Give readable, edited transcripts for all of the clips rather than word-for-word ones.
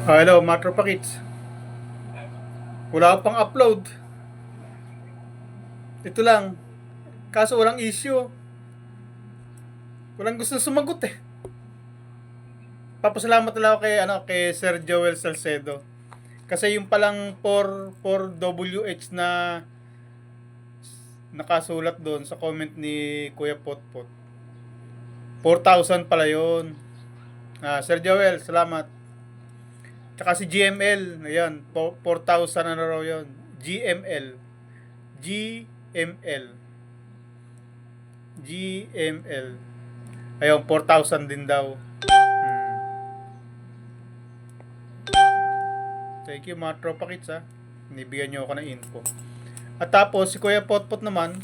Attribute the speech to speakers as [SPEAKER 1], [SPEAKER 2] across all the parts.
[SPEAKER 1] Hello, Metro Pakits. Wala pang upload. Ito lang. Kaso walang issue. Walang gusto sumagot eh. Papasalamat na lang ako kay Sir Joel Salcedo. Kasi yung palang 4WH na nakasulat doon sa comment ni Kuya Potpot. 4,000 pala yun. Sir Joel, salamat. Tsaka si GML, ayan, 4,000 na raw yun. GML. GML. GML. Ayun, 4,000 din daw. Thank you mga tropa kits ha. Nibigyan nyo ako ng info. At tapos, si Kuya Potpot naman,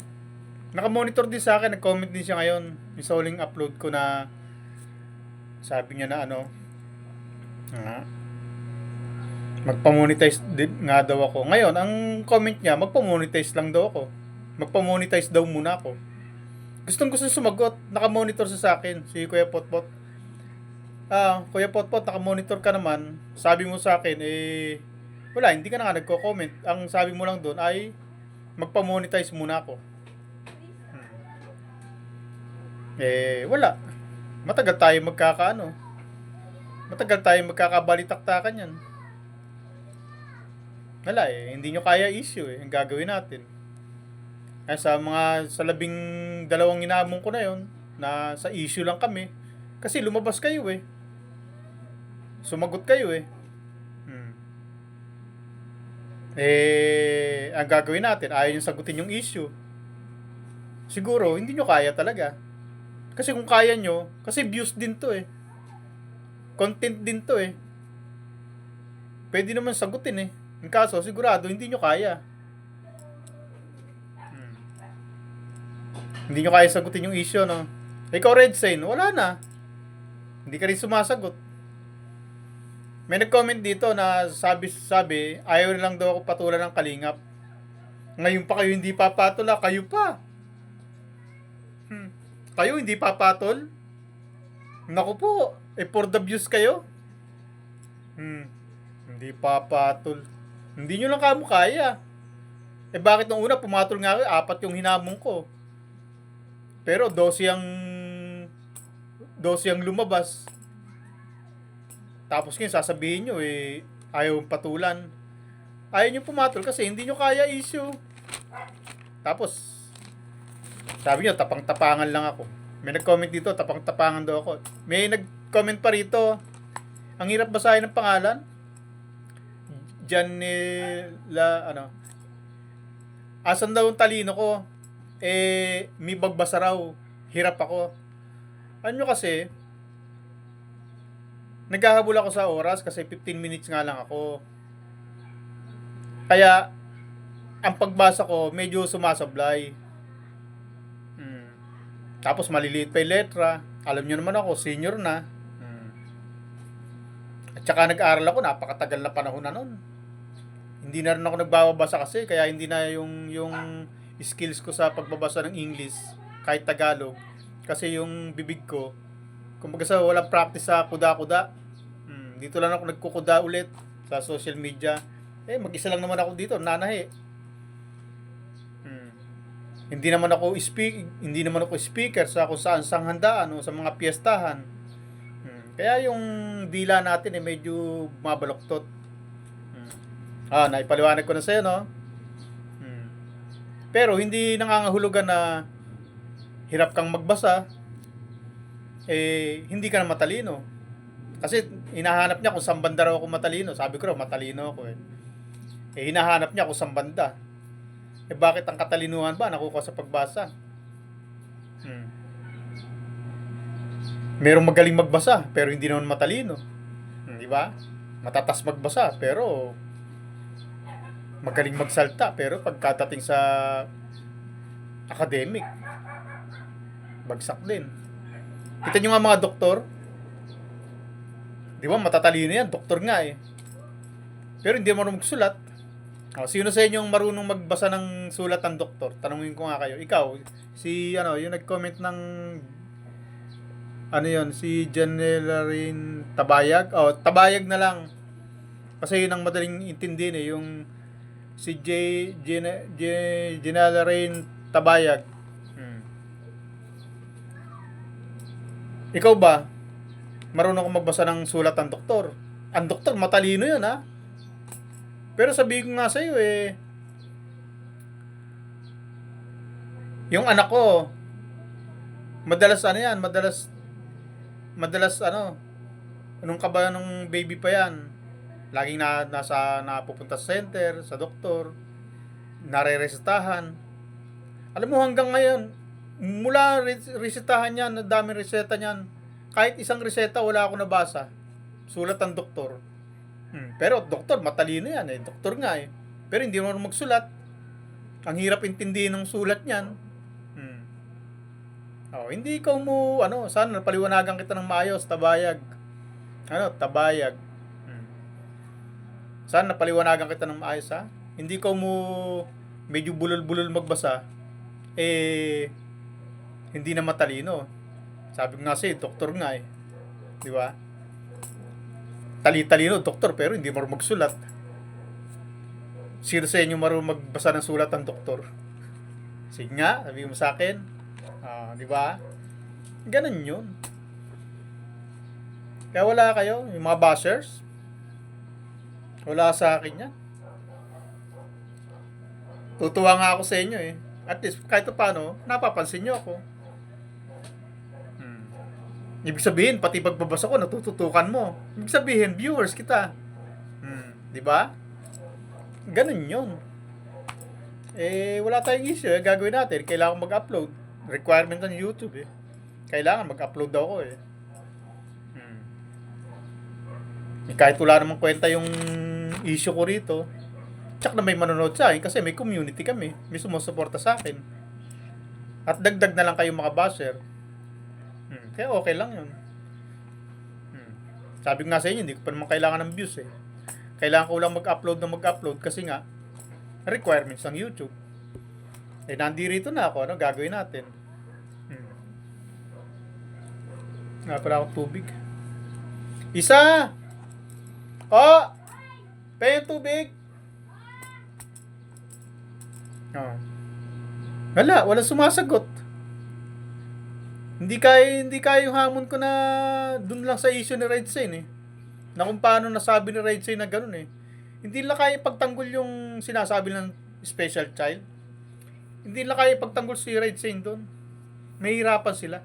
[SPEAKER 1] naka-monitor din sa akin, nag-comment din siya ngayon. Yung sa huling upload ko na sabi niya na magpa-monetize din nga daw ako. Ngayon, ang comment niya, magpa-monetize lang daw ako. Magpa-monetize daw muna ako. Gustong gusto sumagot, naka-monitor sa akin, si Kuya Potpot. Kuya Potpot, naka-monitor ka naman. Sabi mo sa akin, wala, hindi ka na nga nagko-comment. Ang sabi mo lang doon ay, magpa-monetize muna ako. Wala. Matagal tayo Matagal tayo magkakabalitaktakan yan. Wala hindi nyo kaya issue ang gagawin natin. Sa labing dalawang inamon ko na yon na sa issue lang kami. Kasi lumabas kayo Sumagot kayo ang gagawin natin, ayaw nyo sagutin yung issue. Siguro, hindi nyo kaya talaga. Kasi kung kaya nyo, kasi views din to Content din to Pwede naman sagutin Ang kaso, sigurado, hindi nyo kaya. Hindi nyo kaya sagutin yung issue, no? Ikaw, Red Sign, wala na. Hindi ka rin sumasagot. May nag-comment dito na sabi, ayaw na lang daw ako patulan ng kalingap. Ngayon pa kayo hindi papatula, kayo pa. Kayo hindi papatol? Naku po, for the views kayo? Hindi papatol. Hindi nyo lang kamo kaya. Bakit nung una pumatol nga kayo, 4 yung hinamon ko. Pero 12 ang lumabas. Tapos ngayon sasabihin nyo ayaw patulan. Ayaw nyo pumatol kasi hindi nyo kaya issue. Tapos sabi nyo tapang-tapangan lang ako. May nag-comment dito, tapang-tapangan daw ako. May nag-comment pa rito. Ang hirap basahin ng pangalan. Janela asan daw yung talino ko? May bagbasa raw. Hirap ako. Ano kasi, naghahabol ako sa oras kasi 15 minutes nga lang ako. Kaya, ang pagbasa ko, medyo sumasablay. Tapos maliliit pa yung letra. Alam nyo naman ako, senior na. At saka nag-aaral ako, napakatagal na panahon na nun. Hindi na rin ako nagbabasa kasi, kaya hindi na yung skills ko sa pagbabasa ng English, kahit Tagalog. Kasi yung bibig ko, kumbaga sa walang practice sa kuda-kuda. Dito lang ako nagkukuda ulit sa social media. Mag-isa lang naman ako dito, nanahe. Hindi naman ako speaker sa kung saan sang handaan o sa mga piyestahan. Kaya yung dila natin medyo mabaloktot. Naipaliwanag ko na sa'yo, no? Pero hindi nangangahulugan na hirap kang magbasa, hindi ka na matalino. Kasi hinahanap niya kung saan banda raw ako matalino. Sabi ko raw, matalino ako hinahanap niya kung saan banda. Bakit ang katalinuhan ba nakukuha sa pagbasa? Merong magaling magbasa, pero hindi naman matalino. Di ba? Matatas magbasa, pero magaling magsalta, pero pagkadating sa academic, bagsak din. Kita nyo nga mga doktor, di ba matatalino yan, doktor nga pero hindi marunong magsulat. Sino sa inyo marunong magbasa ng sulat ng doktor? Tanungin ko nga kayo. Ikaw, yung nag-comment ng si Janelarin Tabayag. Tabayag na lang. Kasi yun ang madaling intindihin eh, yung si Janelle Rain Tabayag. Hmm. Ikaw ba, marunong kang magbasa ng sulat ng doktor? Ang doktor, matalino yun ha. Pero sabihin ko nga sa'yo eh, yung anak ko, madalas ano yan, madalas ano, nung kaba nung baby pa yan, laging napupunta sa center, sa doktor, nare-resetahan. Alam mo hanggang ngayon, mula resetahan niyan, na daming reseta niyan, kahit isang reseta wala ako nabasa. Sulat ng doktor. Pero doktor, matalino yan eh. Doktor nga eh. Pero hindi mo magsulat. Ang hirap intindihin ng sulat niyan. Oh, hindi ikaw mo, sana paliwanagan kita ng maayos, Tabayag. Tabayag. Sana paliwanagan kita ng maayos ha. Hindi ikaw mo medyo bulol-bulol magbasa, eh, hindi na matalino. Sabi ko nga sa'yo, doktor nga eh. Di ba? Tali-talino, doktor, pero hindi marunong magsulat. Sino sa inyo marunong magbasa ng sulat ng doktor? Sige nga, sabi mo sa akin. Di ba? Ganun yun. Kaya wala kayo, yung mga bashers, wala sa akin yan. Tutuwa nga ako sa inyo eh. At least, kahit paano, napapansin nyo ako. Ibig sabihin, pati pagbabasa ko, natututukan mo. Ibig sabihin, viewers kita. Di ba? Ganun yun. Eh, wala tayong issue eh. Gagawin natin. Kailangan mag-upload. Requirement ng YouTube eh. Kailangan mag-upload daw ako eh. Kahit wala namang kwenta yung issue ko rito, tsak na may manonood sa akin kasi may community kami. May sumusuporta sa akin. At dagdag na lang kayong mga basher. Kaya okay lang yun. Sabi ko nga sa inyo, hindi ko pa naman kailangan ng views eh. Kailangan ko lang mag-upload kasi nga, requirements ng YouTube. Eh, nandito na ako, gagawin natin. Nga pala ako tubig. Isa! Oh! Pay yung tubig! Wala sumasagot. Hindi kaya yung hamon ko na dun lang sa issue ni Red Sane eh. Na kung paano nasabi ni Red Sane na ganun eh. Hindi nila kaya pagtanggol yung sinasabi ng special child. Hindi nila kaya pagtanggol si Red Sane doon. Mahirapan sila.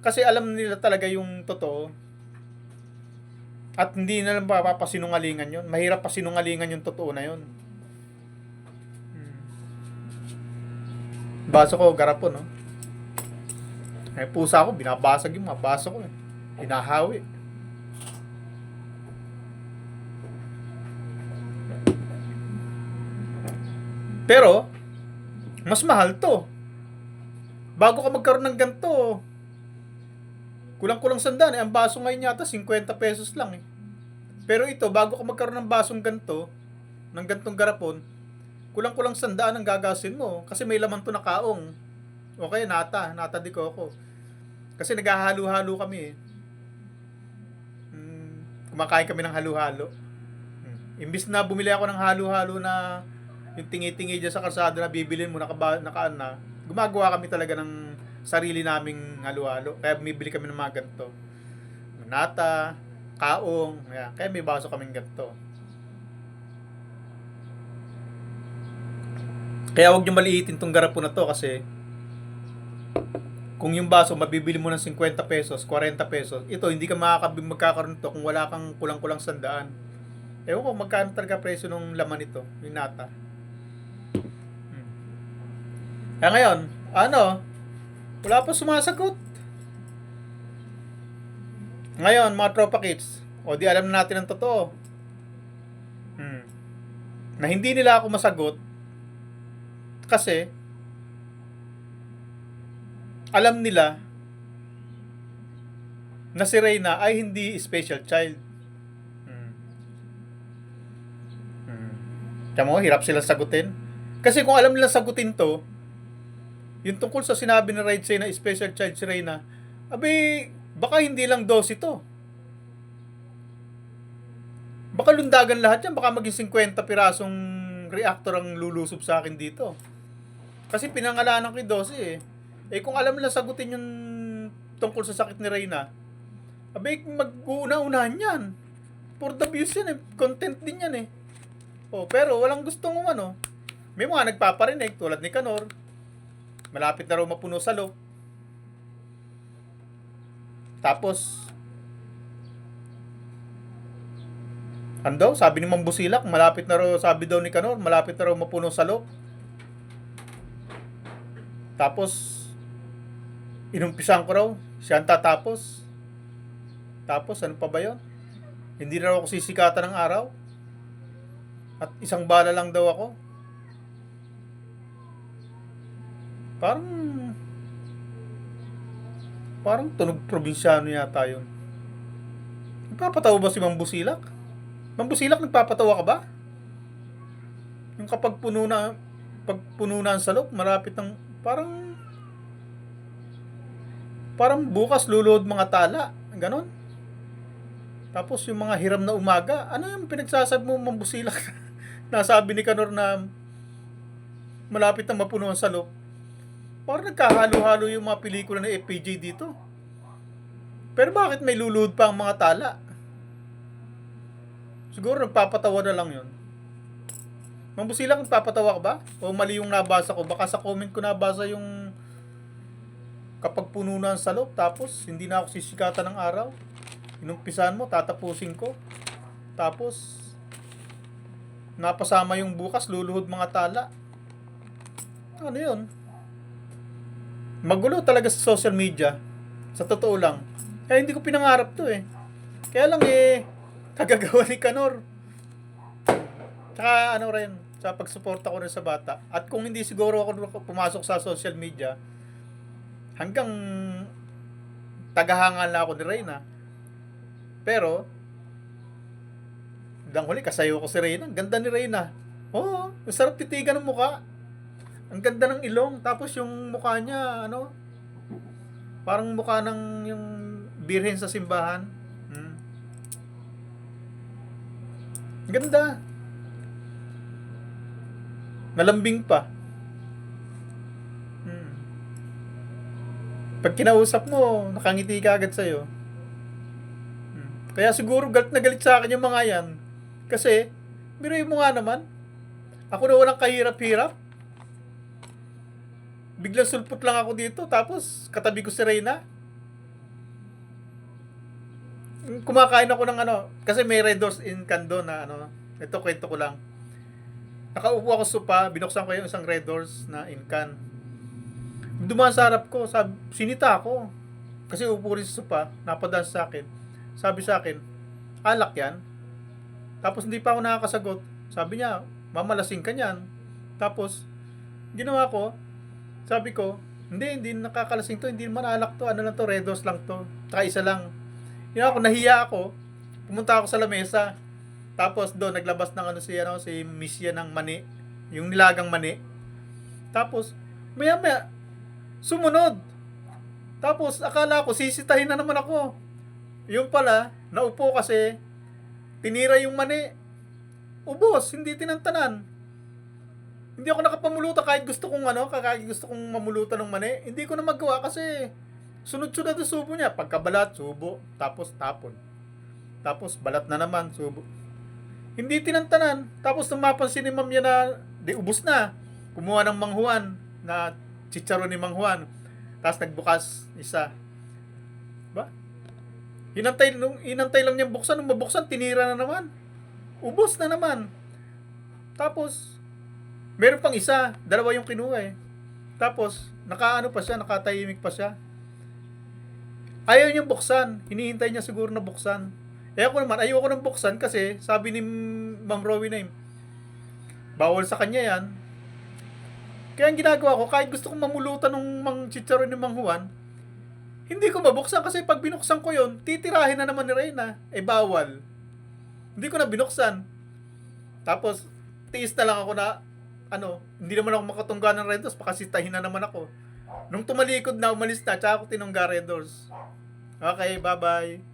[SPEAKER 1] Kasi alam nila talaga yung totoo. At hindi na lang papasinungalingan yun. Mahirap pasinungalingan yung totoo na yun. Baso ko, garapon, no? Eh, pusa ko, binabasag yung mga baso ko. Hinahawi. Pero, mas mahal to. Bago ka magkaroon ng ganito, kulang-kulang sandaan. Ang baso ngayon yata, 50 pesos lang eh. Pero ito, bago ka magkaroon ng basong ganito, ng gantong garapon, kulang-kulang sandaan ang gagasin mo. Kasi may laman to na kaong. Okay, nata di ko ako. Kasi naghahalo-halo kami eh. Kumakain kami ng halo-halo. Imbis na bumili ako ng halo-halo na yung tingi-tingi dyan sa kalsada na bibilin mo, nakaan na, gumagawa kami talaga ng sarili naming halo-halo. Kaya bumibili kami ng mga ganito. Nata, kaong, kaya may baso kaming ganito. Kaya huwag nyo maliitin tong garapon na to kasi kung yung baso mabibili mo ng 50 pesos, 40 pesos, ito hindi ka magkakaroon nito kung wala kang kulang-kulang sandaan. Ewan ko magkano talaga presyo ng laman nito, yung nata. Kaya ngayon, wala pa sumasagot. Ngayon, mga tropa kids, di alam na natin ang totoo. Na hindi nila ako masagot kasi alam nila na si Reyna ay hindi special child. Kaya mo, hirap sila sagutin. Kasi kung alam nila sagutin to, yung tungkol sa sinabi ni Red Say na special child si Reyna, baka hindi lang 12 to. Baka lundagan lahat yan. Baka maging 50 pirasong reactor ang lulusob sa akin dito. Kasi pinangalanan ko yung 12 eh. Eh kung alam nila sagutin yung tungkol sa sakit ni Reyna, abay mag-uuna-unahan yan. For the views yan eh. Content din yan eh. Oh, pero walang gustong ano. May mga nagpaparinig tulad ni Kanor. Malapit na raw mapuno sa loob. Tapos, ano daw? Sabi ni Mang Busilak, malapit na raw, sabi daw ni Kanor, malapit na raw mapuno sa loob. Tapos, inumpisan ko raw, siya ang tatapos. Tapos, ano pa ba yun? Hindi na raw ako sisikatan ng araw. At isang bala lang daw ako. Parang tunog probinsyano yata yun. Nagpapatawa ba si Mang Busilak? Mang Busilak, nagpapatawa ka ba? Yung kapag puno na ang salop, marapit ng, parang bukas luluhod mga tala. Ganon. Tapos yung mga hiram na umaga, ano yung pinagsasabi mo, Mang Busilak? Nasabi ni Kanor na malapit na mapuno ang salop. Parang nagkahalo-halo yung mga pelikula ng FPJ dito. Pero bakit may luluhod pa ang mga tala? Siguro nagpapatawa na lang yun. Mang Busilak, nagpapatawa ka ba? O mali yung nabasa ko? Baka sa comment ko nabasa yung kapag puno na ang salop, tapos hindi na ako sisikatan ng araw. Inumpisan mo, tatapusin ko. Tapos, napasama yung bukas, luluhod mga tala. Ano yun? Magulo talaga sa social media. Sa totoo lang. Kaya hindi ko pinangarap to eh. Kaya lang kagagawa ni Kanor. Tsaka ano rin, sa pagsuporta ko rin sa bata. At kung hindi siguro ako pumasok sa social media, hanggang tagahangan na ako ni Reyna. Pero, hanggang huli, kasayo ko si Reyna. Ang ganda ni Reyna. Oo, masarap titigan ng mukha. Ang ganda ng ilong. Tapos yung mukha niya, parang mukha ng yung birhen sa simbahan. Ganda. Malambing pa. Pag kinausap mo, nakangiti ka agad sa'yo. Kaya siguro galit na galit sa akin yung mga yan. Kasi, biruin mo nga naman. Ako na walang kahirap-hirap. Biglang sulpot lang ako dito. Tapos, katabi ko si Reyna. Kumakain ako ng kasi may Red Doors in Cando na ito kwento ko lang. Nakaupo ako sa sopa, binuksan ko yung isang Red Doors na in can. Dumaan sa harap ko, sinita ako. Kasi upo rin sa sopa, napadaan sa akin. Sabi sa akin, alak yan. Tapos hindi pa ako nakakasagot. Sabi niya, mamalasing ka niyan. Tapos, ginawa ko, sabi ko, hindi nakakalasing to, hindi naman alak to, ano lang to, Red Doors lang to. Tsaka isa lang. Nahiya ako, pumunta ako sa lamesa. Tapos doon naglabas ng si Misya ng mani, yung nilagang mani. Tapos maya sumunod. Tapos akala ko sisitahin na naman ako. Yung pala, naupo kasi tinira yung mani. Ubos, hindi tinantanan. Hindi ako nakapamulutan kahit gusto kong mamulutan ng mani. Hindi ko na magawa kasi sunod-sunod ang subo niya. Pagkabalat, subo. Tapos tapon. Tapos balat na naman, subo. Hindi tinantanan. Tapos nung mapansin ni ma'am niya na ubos na. Kumuha ng manghuan na chicharon ni manghuan. Tapos nagbukas isa. Ba? Inantay lang niyang buksan. Nung mabuksan, tinira na naman. Ubos na naman. Tapos, meron pang isa. Dalawa yung kinuha eh. Tapos, nakatahimik pa siya. Ayaw niyang buksan. Hinihintay niya siguro na buksan. Ako naman, ayoko nang buksan kasi sabi ni Ma'am Rowena, bawal sa kanya yan. Kaya ang ginagawa ko, kahit gusto kong mamulutan ng chicharon ni Mang Juan, hindi ko mabuksan kasi pag binuksan ko yon, titirahin na naman ni Reyna. Bawal. Hindi ko na binuksan. Tapos, tiis na lang ako na, hindi naman ako makatungga ng Red Doors, pakasitahin na naman ako. Nung tumalikod na, umalis na, tsaka ako tinungga Red Doors. Okay, bye-bye.